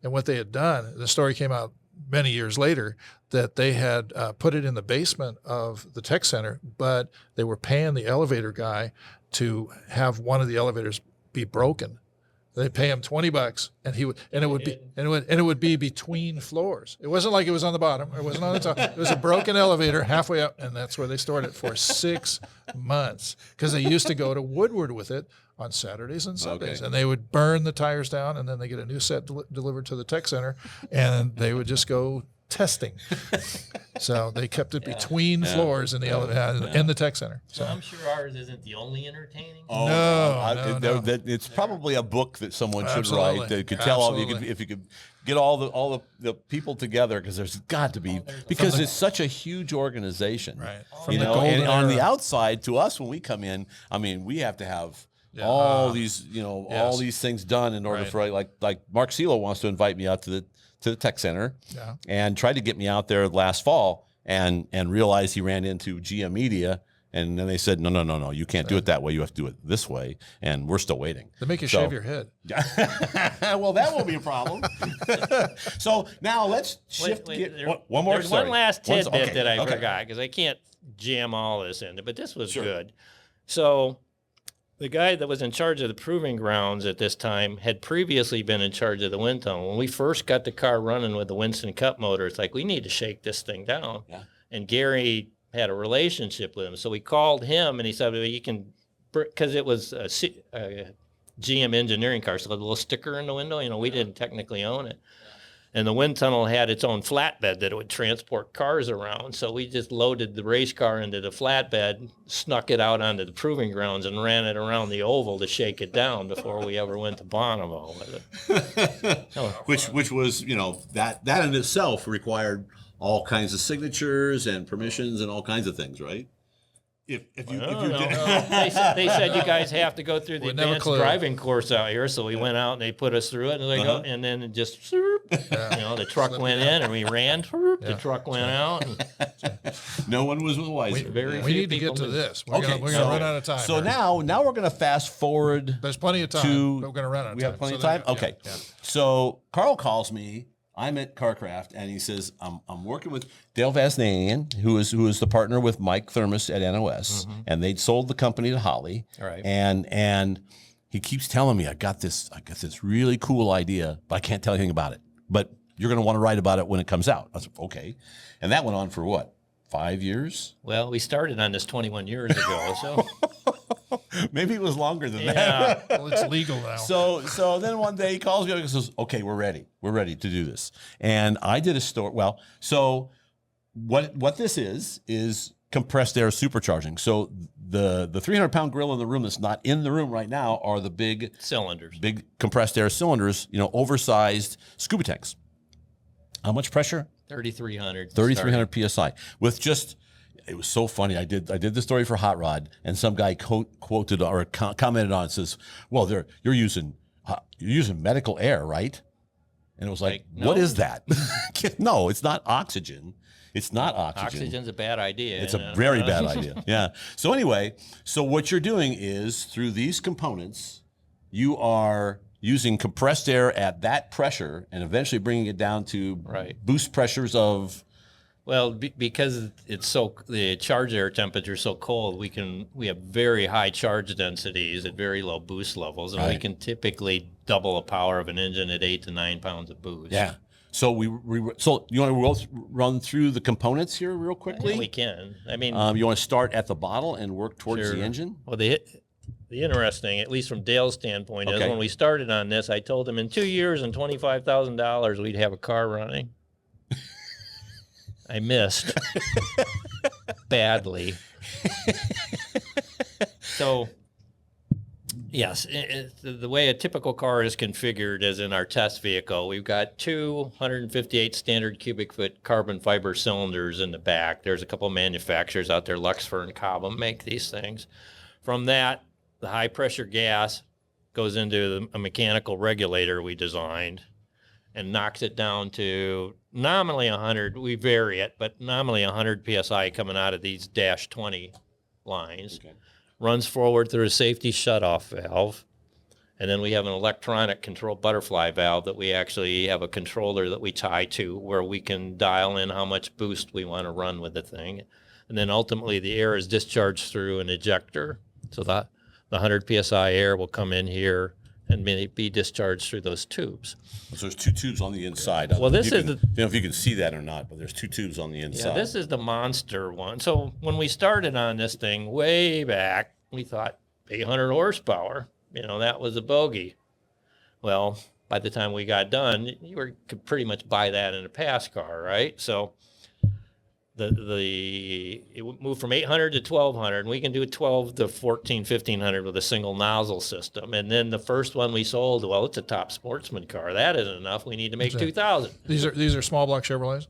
And what they had done, the story came out many years later, that they had put it in the basement of the tech center, but they were paying the elevator guy to have one of the elevators be broken. They pay him $20, and it would be between floors. It wasn't like it was on the bottom. It wasn't on the top. It was a broken elevator halfway up, and that's where they stored it for 6 months, because they used to go to Woodward with it on Saturdays and Sundays, and they would burn the tires down, and then they get a new set delivered to the tech center, and they would just go testing. So they kept it between floors in the elevator in the tech center. So I'm sure ours isn't the only entertaining. No. It's probably a book that someone should Absolutely. write that could tell all if you could get all the people together, because there's got to be, because it's such a huge organization, Right. You know, and on the outside to us when we come in, I mean, we have to have all these, all these things done in order for, like Mark Silo wants to invite me out to the tech center, and tried to get me out there last fall, and realized he ran into GM Media, and then they said, no, you can't do it that way. You have to do it this way, and we're still waiting. They make you shave your head. Well, that won't be a problem. So now let's shift. Wait, one more. There's one last tidbit that I forgot, because I can't jam all this in, but this was good. So the guy that was in charge of the proving grounds at this time had previously been in charge of the wind tunnel. When we first got the car running with the Winston Cup motor, it's like, we need to shake this thing down. Yeah. And Gary had a relationship with him. So we called him and he said, well, you can, because it was a GM engineering car, so a little sticker in the window, you know, we didn't technically own it. And the wind tunnel had its own flatbed that it would transport cars around. So we just loaded the race car into the flatbed, snuck it out onto the proving grounds, and ran it around the oval to shake it down before we ever went to Bonneville with it. Which was, you know, that in itself required all kinds of signatures and permissions and all kinds of things, right? If you did. They said you guys have to go through the never advanced clue. driving course out here, so we went out and they put us through it, and they go, and then it just, you know, the truck went in and we ran, the truck went out. And No one was wiser. very We few need to get people to knew. this. We're gonna run out of time. So here. now we're going to fast forward. There's plenty of time, but we're gonna run out of time. We have plenty of So time? then- Okay. yeah. So Karl calls me. I'm at Carcraft, and he says, I'm working with Dale Vaznanian, who is the partner with Mike Thermos at NOS, and they'd sold the company to Holly. All right. And he keeps telling me, I got this really cool idea, but I can't tell you anything about it. But you're going to want to write about it when it comes out. I was like, okay. And that went on for what? 5 years? Well, we started on this 21 years ago, so Maybe it was longer than that. yeah. Well, it's legal now. So then one day he calls me up and says, okay, we're ready. We're ready to do this. And I did a story. Well, so what this is compressed air supercharging. So the 300-pound gorilla in the room that's not in the room right now are the big Cylinders. big compressed air cylinders, you know, oversized scuba tanks. How much pressure? 3,300. 3,300 PSI with just, it was so funny. I did the story for Hot Rod, and some guy quoted or commented on it, says, well, you're using medical air, right? And it was like, no. what is that? No, it's not oxygen. It's not oxygen. Oxygen's a bad idea. It's a very bad idea. Yeah. So anyway, so what you're doing is through these components, you are using compressed air at that pressure and eventually bringing it down to boost pressures of. Well, because the charge air temperature is so cold, we have very high charge densities at very low boost levels, and we can typically double the power of an engine at 8 to 9 pounds of boost. Yeah. So so you want to run through the components here real quickly? Yeah, we can. I mean, you want to start at the bottle and work towards the engine? Well, the interesting, at least from Dale's standpoint, is Okay. when we started on this, I told him in 2 years and $25,000 we'd have a car running. I missed badly. So, yes, the way a typical car is configured is in our test vehicle. We've got 258 standard cubic foot carbon fiber cylinders in the back. There's a couple manufacturers out there, Luxfer and Cobham, make these things. From that, the high pressure gas goes into a mechanical regulator we designed and knocks it down to nominally 100. We vary it, but nominally 100 PSI coming out of these dash 20 lines. Okay. Runs forward through a safety shutoff valve. And then we have an electronic control butterfly valve that we actually have a controller that we tie to where we can dial in how much boost we want to run with the thing. And then ultimately the air is discharged through an ejector. So the 100 PSI air will come in here and be discharged through those tubes. So there's two tubes on the inside. Well, this is I don't know if you can see that or not, but there's two tubes on the inside. Yeah, this is the monster one. So when we started on this thing way back, we thought 800 horsepower, that was a bogey. Well, by the time we got done, could pretty much buy that in a pass car, right? So it moved from 800 to 1200, and we can do 12 to 14, 1500 with a single nozzle system. And then the first one we sold, well, it's a top sportsman car. That isn't enough. We need to make 2000. These are small block Chevrolets.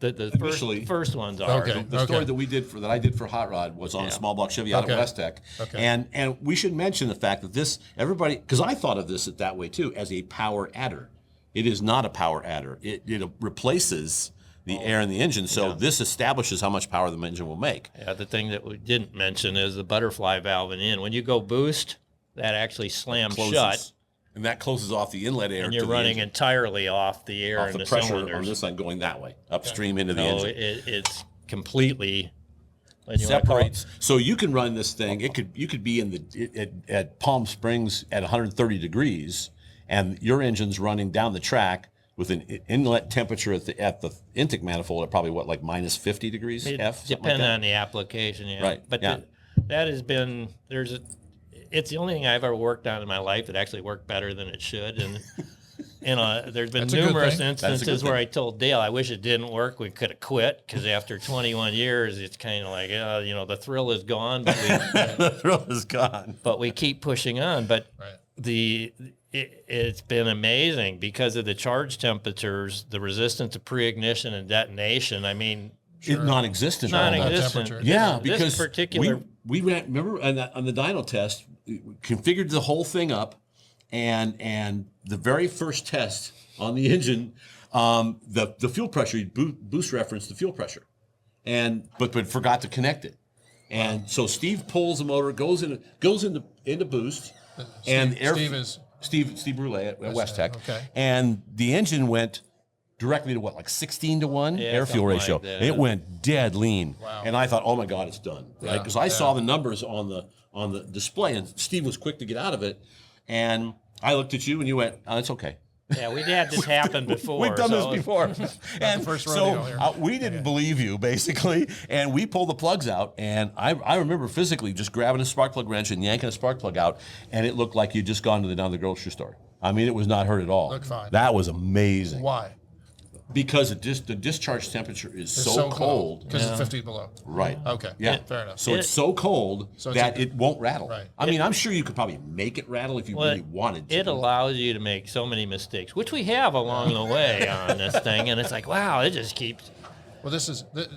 The first ones are. Okay. The story that I did for Hot Rod was on a small block Chevy out of West Tech. Okay. And we should mention the fact that everybody, because I thought of this that way too, as a power adder. It is not a power adder. It replaces the air in the engine, so this establishes how much power the engine will make. Yeah, the thing that we didn't mention is the butterfly valve in. When you go boost, that actually slams shut. And that closes off the inlet air. And you're running entirely off the air off in the the pressure cylinders. on this side going that way, upstream into the engine. It's completely And you wanna call it- separates. So you can run this thing. You could be in at Palm Springs at 130 degrees, and your engine's running down the track with an inlet temperature at the intake manifold at probably like minus 50 degrees F. Depending on the application, yeah. Right, But yeah. that has been it's the only thing I've ever worked on in my life that actually worked better than it should, and there's been That's a good numerous thing. instances where I told Dale I wish it didn't work. We could have quit because after 21 years, it's kind of like the thrill is gone, but the thrill is gone. but we keep pushing on. But Right. it's been amazing because of the charge temperatures, the resistance to pre-ignition and detonation. I mean, It's non-existent. almost. non-existent. temperature. Yeah, This because particular we ran. Remember on the dyno test, we configured the whole thing up, and the very first test on the engine, the fuel pressure boost referenced the fuel pressure, but forgot to connect it, and so Steve pulls the motor, goes into boost, and Steve Brule at West Tech, okay. and the engine went directly to like 16 to 1 Yeah, air fuel something ratio. like that. It went dead lean. Wow. And I thought, oh my God, it's done. Right? Because I saw the numbers on the display, and Steve was quick to get out of it. And I looked at you and you went, oh, it's okay. Yeah, we had this happen before. We've done this before. And first so rodeo here. we didn't believe you, basically. And we pulled the plugs out. And I remember physically just grabbing a spark plug wrench and yanking a spark plug out. And it looked like you'd just gone down to the grocery store. I mean, it was not hurt at all. Looked fine. That was amazing. Why? Because the discharge temperature is so cold. Because it's 50 below. Right. Okay. Yeah. Fair enough. So it's so cold So it's that a- it won't rattle. Right. I mean, I'm sure you could probably make it rattle if you really wanted to. It allows you to make so many mistakes, which we have along the way on this thing, and it's like, wow, it just keeps. Well,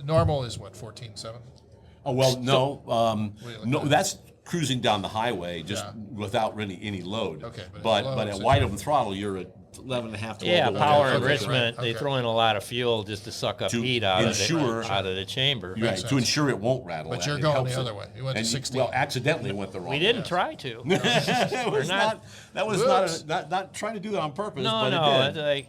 normal is what, 14.7? Oh well, no, Wait, no, like that's cruising down the highway just Yeah. without really any load. Okay, but but it's low, at so wide you- open throttle, you're at 11.5 to Yeah, 12 to power 1. enrichment. right, They okay. throw in a lot of fuel just to suck up To heat out ensure- out of the chamber. Right, sense. to ensure it won't rattle. But that. you're It going helps the it. other way. You went to And 16. Well, accidentally went the wrong We way. didn't try to. That was not- Whoops. not trying to do that on purpose, No, but no, it it's did. like,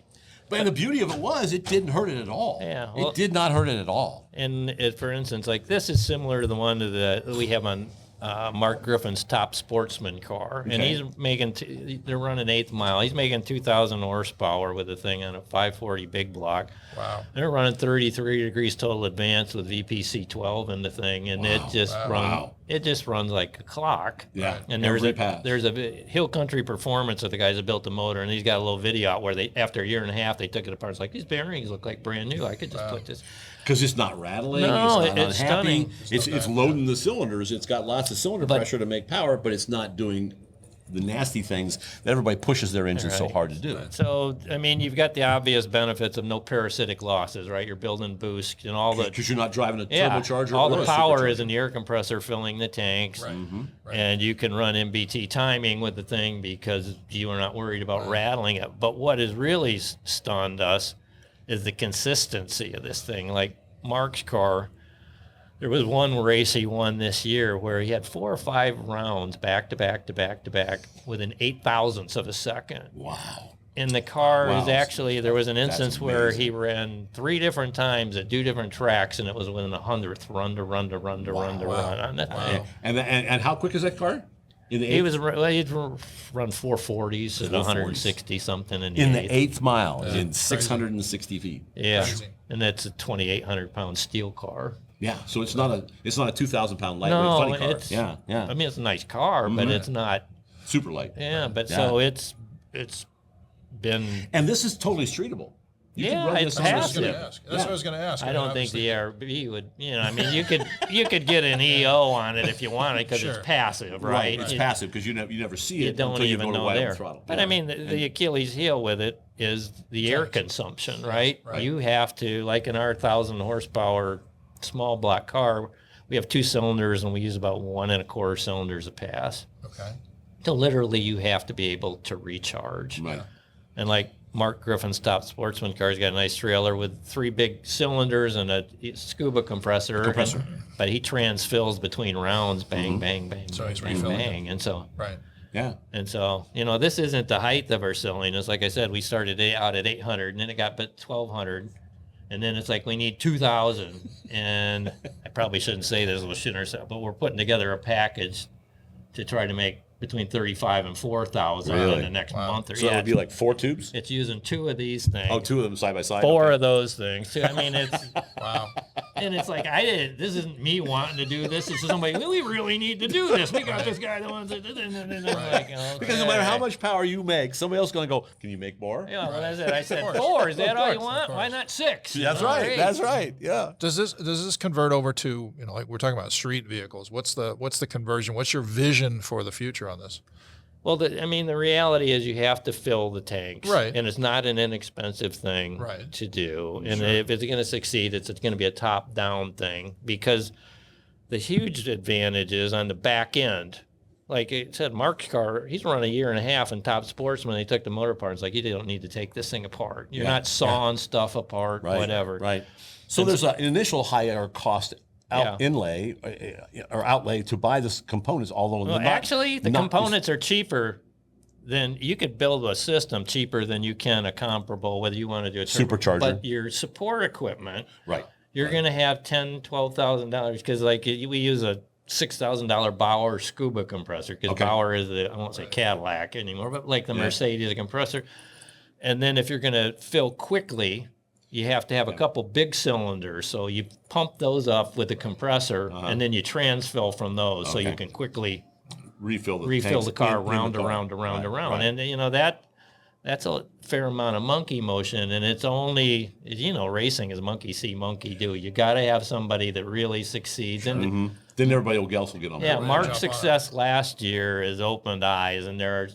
But the beauty of it was it didn't hurt it at all. Yeah, well- it did not hurt it at all. and for instance, like this is similar to the one that we have on Mark Griffin's top sportsman car, and Okay. he's making. They're running 8th mile. He's making 2,000 horsepower with the thing on a 540 big block. Wow. They're running 33 degrees total advance with VPC 12 in the thing, and it just runs like a clock. Yeah, And there's every a pass. Hill Country Performance of the guys that built the motor, and he's got a little video out where after a year and a half they took it apart. It's like these bearings look like brand new. I could just put this. Because it's not rattling. No, it's not it's unhappy. stunning. It's loading the cylinders. It's got lots of cylinder But- pressure to make power, but it's not doing the nasty things that everybody pushes their engines so Right. hard to do. So I mean, you've got the obvious benefits of no parasitic losses, right? You're building boost and all the Because you're not driving a turbocharger. all or the a power supercharger. is in the air compressor filling the tanks, Right. Right. and you can run MBT timing with the thing because you are not worried about rattling it. But what has really stunned us is the consistency of this thing. Like Mark's car, there was one race he won this year where he had 4 or 5 rounds back to back to back to back within 8 thousandths of a second. Wow. And the car is Wow. actually, there was an instance where amazing. he ran 3 different times at 2 different tracks, and it was within 100th run to run to run to run to run on that thing. And how quick is that car? In the He eighth, was he'd run 440s at 160 something in the in the eighth. eighth mile in 660 feet. Yeah, Crazy. and that's a 2,800 pound steel car. Yeah, so it's not a 2,000 pound lightweight No, funny car. it's Yeah. I mean, it's a nice car, but it's not. Super light. Yeah, but Yeah. so it's been. And this is totally streetable. You can Yeah, run it's this That's what I was passive. going to ask. That's what I was going to ask. I mean, don't think obviously- the ARB would, I mean, you could get an EO on it if you wanted because Sure. it's passive, right? It's You- passive because you never see You it don't until you even go to know wide open there. throttle. But Yeah. I mean, the Achilles heel with it is the air consumption, right? right. You have to, like in our 1,000 horsepower small block car, we have 2 cylinders and we use about 1 1/4 cylinders a pass. Okay. So literally, you have to be able to recharge. Right. And like Mark Griffin's top sportsman car, he's got a nice trailer with 3 big cylinders and a scuba compressor. But he transfills between rounds, bang, bang, bang, So he's bang, refilling bang. And so, Right. Yeah. this isn't the height of our silliness. Like I said, we started out at 800 and then it got but 1,200. And then it's like, we need 2,000. And I probably shouldn't say this, we'll shit ourselves, but we're putting together a package to try to make between 35 and 4,000 in the next month or So that would be like 4 tubes? It's using 2 of these things. Oh, 2 of them side by side? 4 Okay. of those things. I mean, it's Wow. and it's like, this isn't me wanting to do this. It's somebody, we really need to do this. We got this guy that wants to do this. And I'm like, okay. Because no matter how much power you make, somebody else is going to go, can you make more? Yeah, well, that's it. I said 4. Is that all you want? Why not 6? That's You know, right. or 8? That's right. Yeah. Does this convert over to, like we're talking about street vehicles? What's the conversion? What's your vision for the future on this? Well, the reality is you have to fill the tanks. Right. And it's not an inexpensive thing to do. And if it's going to succeed, it's going to be a top-down thing, because the huge advantage is on the back end. Like it said, Mark's car, he's run 1.5 years in Top Sportsman. He took the motor apart. It's like, you don't need to take this thing apart. You're not sawing stuff apart, whatever. Right. So there's an initial higher cost inlay or outlay to buy the components, although actually the components are cheaper than you could build a system cheaper than you can a comparable, whether you want to do a supercharger. But your support equipment, you're going to have $10,000-$12,000, because like we use a $6,000 Bauer scuba compressor, because Bauer is I won't say Cadillac anymore, but like the Mercedes compressor. And then if you're going to fill quickly, you have to have a couple big cylinders. So you pump those up with a compressor, and then you transfill from those so you can quickly refill the car around. And, that's a fair amount of monkey motion. And it's only, racing is monkey see, monkey do. You got to have somebody that really succeeds. And then everybody else will get on board. Yeah, Mark's success last year has opened eyes, and there are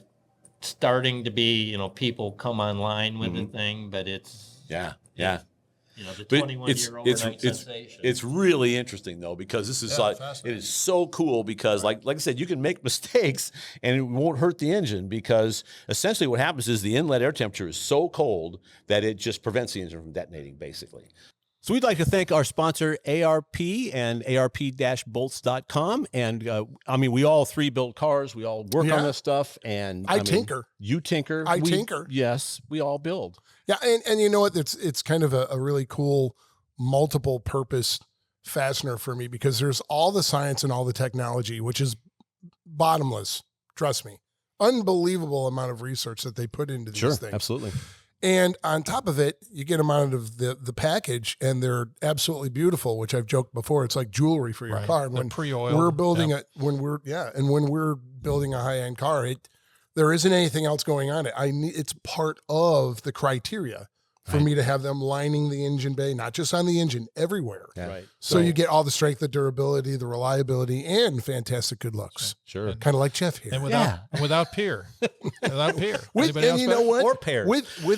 starting to be, people come online with the thing, but it's... Yeah. The 21-year overnight sensation. It's really interesting though, because this is it is so cool, because like I said, you can make mistakes and it won't hurt the engine, because essentially what happens is the inlet air temperature is so cold that it just prevents the engine from detonating, basically. So we'd like to thank our sponsor, ARP, and ARP-bolts.com. And we all 3 build cars. We all work on this stuff. And I tinker. You tinker. I tinker. Yes, we all build. Yeah, and you know what? It's kind of a really cool multiple purpose fastener for me, because there's all the science and all the technology, which is bottomless. Trust me. Unbelievable amount of research that they put into these things. Absolutely. And on top of it, you get them out of the package, and they're absolutely beautiful, which I've joked before. It's like jewelry for your car. When we're building when we're building a high-end car, there isn't anything else going on it. It's part of the criteria for me to have them lining the engine bay, not just on the engine, everywhere. Yeah. Right. So you get all the strength, the durability, the reliability, and fantastic good looks. Sure. Kind of like Jeff here. And without peer. Without peer. And you know what? Or pairs.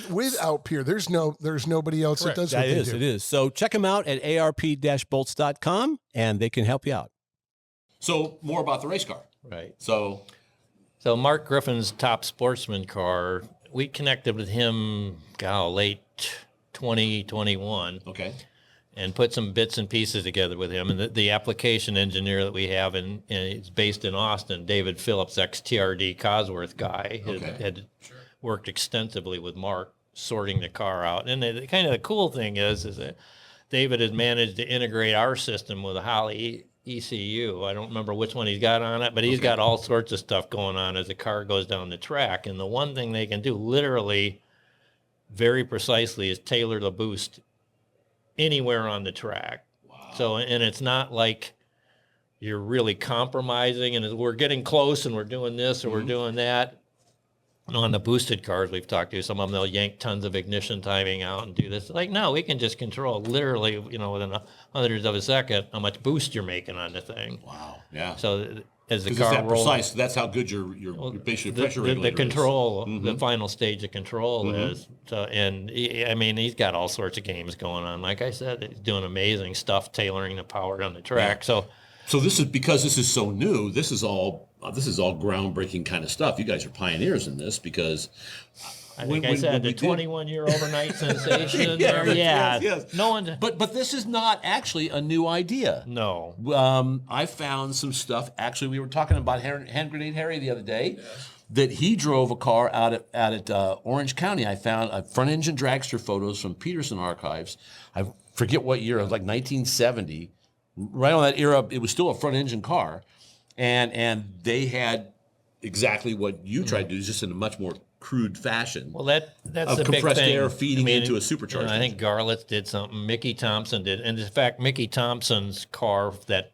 Without peer, there's nobody else that does what they do. It is. So check them out at ARP-bolts.com, and they can help you out. So more about the race car. Right. So Mark Griffin's Top Sportsman car, we connected with him, late 2021. Okay. And put some bits and pieces together with him. And the application engineer that we have, and it's based in Austin, David Phillips, ex-TRD Cosworth guy, had worked extensively with Mark, sorting the car out. And the cool thing is that David has managed to integrate our system with a Holley ECU. I don't remember which one he's got on it, but he's got all sorts of stuff going on as the car goes down the track. And the one thing they can do literally very precisely is tailor the boost anywhere on the track. Wow. So, and it's not like you're really compromising and we're getting close and we're doing this or we're doing that. On the boosted cars we've talked to, some of them, they'll yank tons of ignition timing out and do this. Like, no, we can just control literally, within hundredths of a second, how much boost you're making on the thing. Wow. Yeah. So as the It's car that rolls, precise. That's how good your basically pressure regulator the control, the final stage of control is. So, and he's got all sorts of games going on. Like I said, he's doing amazing stuff, tailoring the power on the track. Yeah. So this is because this is so new. This is all groundbreaking kind of stuff. You guys are pioneers in this, because I think I said the 21-year overnight sensation. Yes. No one. But this is not actually a new idea. No. I found some stuff. Actually, we were talking about Hand Grenade Harry the other day. Yes. That he drove a car out at Orange County. I found front engine dragster photos from Peterson Archives. I forget what year. It was like 1970. Right on that era, it was still a front engine car, and they had exactly what you tried to do, just in a much more crude fashion. Well, that's the compressed big thing. air feeding into a supercharger. I think Garlitz did something. Mickey Thompson did, and in fact, Mickey Thompson's car, that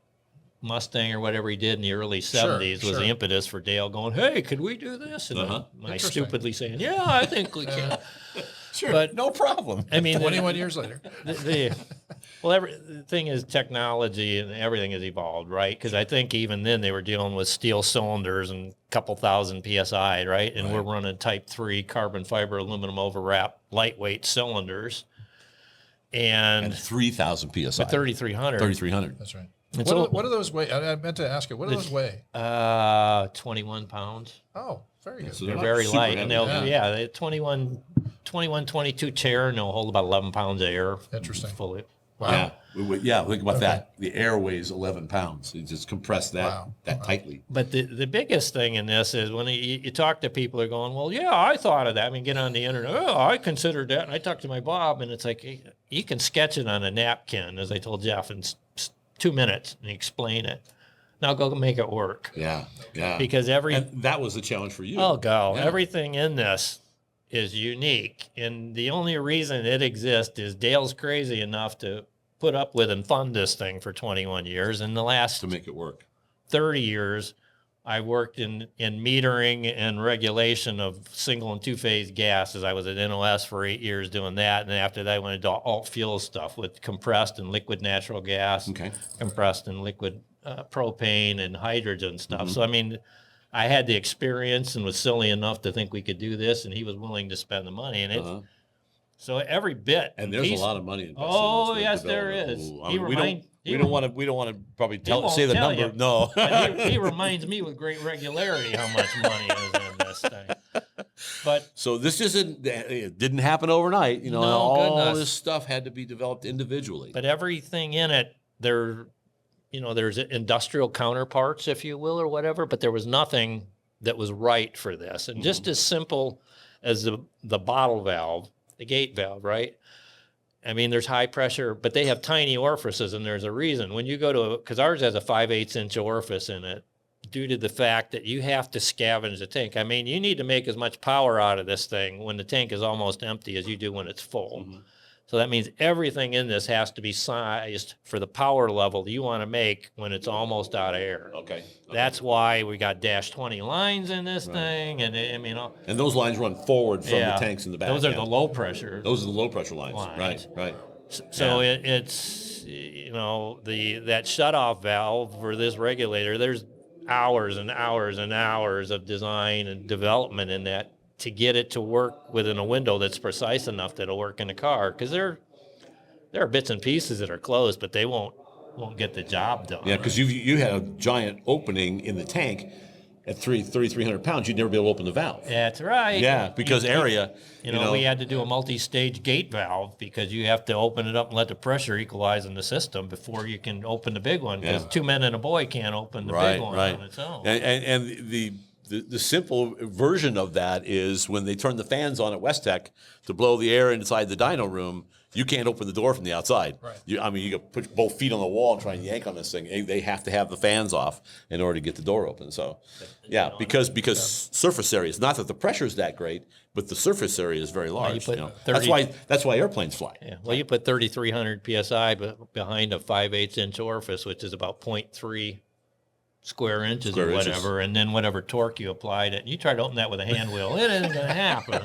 Mustang or whatever he did in the early 70s, was the impetus for Dale going, "Hey, could we do this?" And I stupidly saying, "Yeah, I think we can." Sure, but no problem. I mean, 21 years later. The thing is, technology and everything has evolved, right? Because I think even then they were dealing with steel cylinders and a couple thousand PSI, right? And we're running Type 3 carbon fiber aluminum overwrap lightweight cylinders. And 3,000 PSI. 3,300. 3,300. That's right. What do those weigh? I meant to ask you, what do those weigh? 21 pounds. Oh, very good. So they're very light. And they're 21, 22 chair, and they'll hold about 11 pounds of air. Interesting. Fully. Wow. Yeah, think about that. The air weighs 11 pounds. You just compress that tightly. But the biggest thing in this is when you talk to people, they're going, well, yeah, I thought of that. I mean, get on the internet. Oh, I considered that. And I talked to my Bob, and it's like, you can sketch it on a napkin, as I told Jeff, in 2 minutes and explain it. Now go make it work. Yeah. Because and that was the challenge for you. Oh, everything in this is unique. And the only reason it exists is Dale's crazy enough to put up with and fund this thing for 21 years. And the last to make it work 30 years, I worked in metering and regulation of single and two-phase gases. I was at NOS for 8 years doing that. And after that, I went into alt fuel stuff with compressed and liquid natural gas, compressed and liquid propane and hydrogen stuff. So, I mean, I had the experience and was silly enough to think we could do this, and he was willing to spend the money. And so every bit. And there's a lot of money invested. Oh, in this yes, there is. We don't want to probably say the number. No. But he reminds me with great regularity how much money is in this thing. But so this it didn't happen overnight. You know, all this stuff had to be developed individually. But everything in it, there's industrial counterparts, if you will, or whatever, but there was nothing that was right for this. And just as simple as the bottle valve, the gate valve, right? I mean, there's high pressure, but they have tiny orifices, and there's a reason. When you go because ours has a 5/8 inch orifice in it, due to the fact that you have to scavenge the tank. I mean, you need to make as much power out of this thing when the tank is almost empty as you do when it's full. So that means everything in this has to be sized for the power level that you want to make when it's almost out of air. Okay. That's why we got -20 lines in this thing, and and those lines run forward from the tanks in the back. Those are the low pressure. Those are the low pressure lines. Right. So it's that shutoff valve for this regulator. There's hours and hours and hours of design and development in that to get it to work within a window that's precise enough that it'll work in a car. Because there are bits and pieces that are closed, but they won't get the job done. Yeah, because you had a giant opening in the tank at 3,300 pounds. You'd never be able to open the valve. That's right. Yeah, because area. We had to do a multi-stage gate valve because you have to open it up and let the pressure equalize in the system before you can open the big one. Because 2 men and a boy can't open the big one on its own. And the simple version of that is when they turn the fans on at West Tech to blow the air inside the dyno room, you can't open the door from the outside. Right. You can put both feet on the wall and try and yank on this thing. They have to have the fans off in order to get the door open. So, because surface area is not that the pressure is that great, but the surface area is very large. That's why airplanes fly. Yeah. Well, you put 3,300 psi behind a 5/8 inch orifice, which is about 0.3 square inches or whatever, and then whatever torque you applied it. You try to open that with a hand wheel, it isn't going to happen.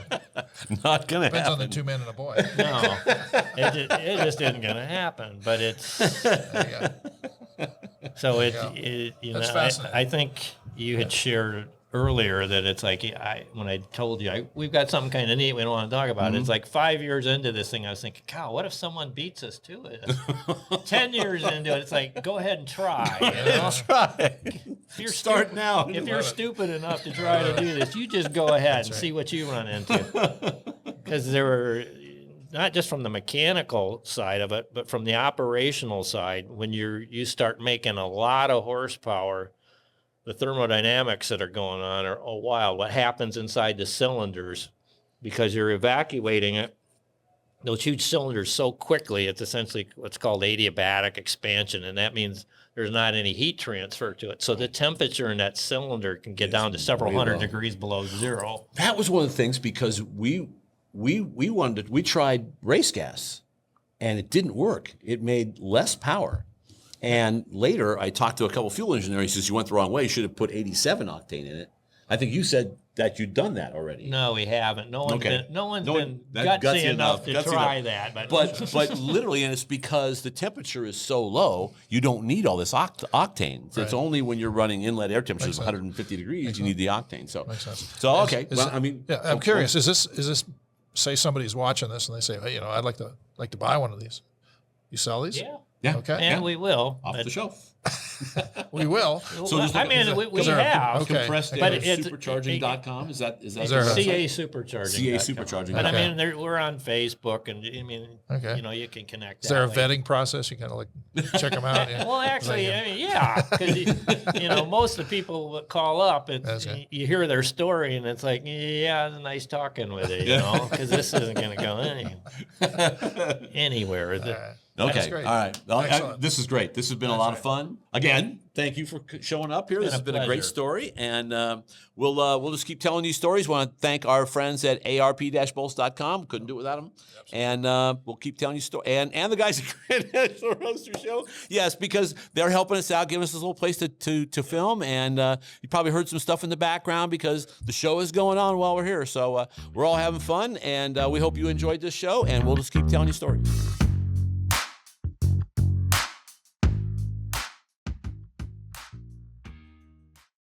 Not going to happen. Depends on the 2 men and a boy. No, it just isn't going to happen. But it's so That's fascinating. I think you had shared earlier that it's like when I told you we've got something kind of neat we don't want to talk about. It's like 5 years into this thing, I was thinking, God, what if someone beats us to it? 10 years into it, it's like, go ahead and try. You know? Try. If you're Start now. If you're stupid enough to try to do this, you just go ahead and see what you run into. Because there were, not just from the mechanical side of it, but from the operational side, when you start making a lot of horsepower, the thermodynamics that are going on are wild. What happens inside the cylinders, because you're evacuating it, those huge cylinders so quickly, it's essentially what's called adiabatic expansion, and that means there's not any heat transfer to it. So the temperature in that cylinder can get down to several hundred degrees below zero. That was one of the things, because we tried race gas, and it didn't work. It made less power. And later, I talked to a couple of fuel engineers. He says, you went the wrong way. You should have put 87 octane in it. I think you said that you'd done that already. No, we haven't. No one's been gutsy enough to try that. But literally, and it's because the temperature is so low, you don't need all this octane. So it's only when you're running inlet air temperatures 150 degrees you need the octane. So, okay. I'm curious. Is this? Say somebody's watching this and they say, hey, I'd like to buy one of these. You sell these? Yeah. Yeah. Okay. And we will. Off the shelf. We will. So we have. Okay. Compressed Air Supercharging.com. Is that CA Supercharging? CA Supercharging. But I mean, we're on Facebook, and I mean, you can connect. Is there a vetting process? You kind of like check them out. Yeah. Well, actually, I mean, yeah, because most of the people that call up, you hear their story, and it's like, yeah, it's nice talking with you, because this isn't going to go anywhere. Okay. All right. Well, this is great. This has been a lot of fun. Again, thank you for showing up here. This has been a great story, and we'll just keep telling these stories. We want to thank our friends at arp-bolts.com. Couldn't do it without them. And we'll keep telling you stories. And the guys at Grand National Roadster Show. Yes, because they're helping us out, giving us this little place to film. And you probably heard some stuff in the background because the show is going on while we're here. So we're all having fun, and we hope you enjoyed this show, and we'll just keep telling you stories.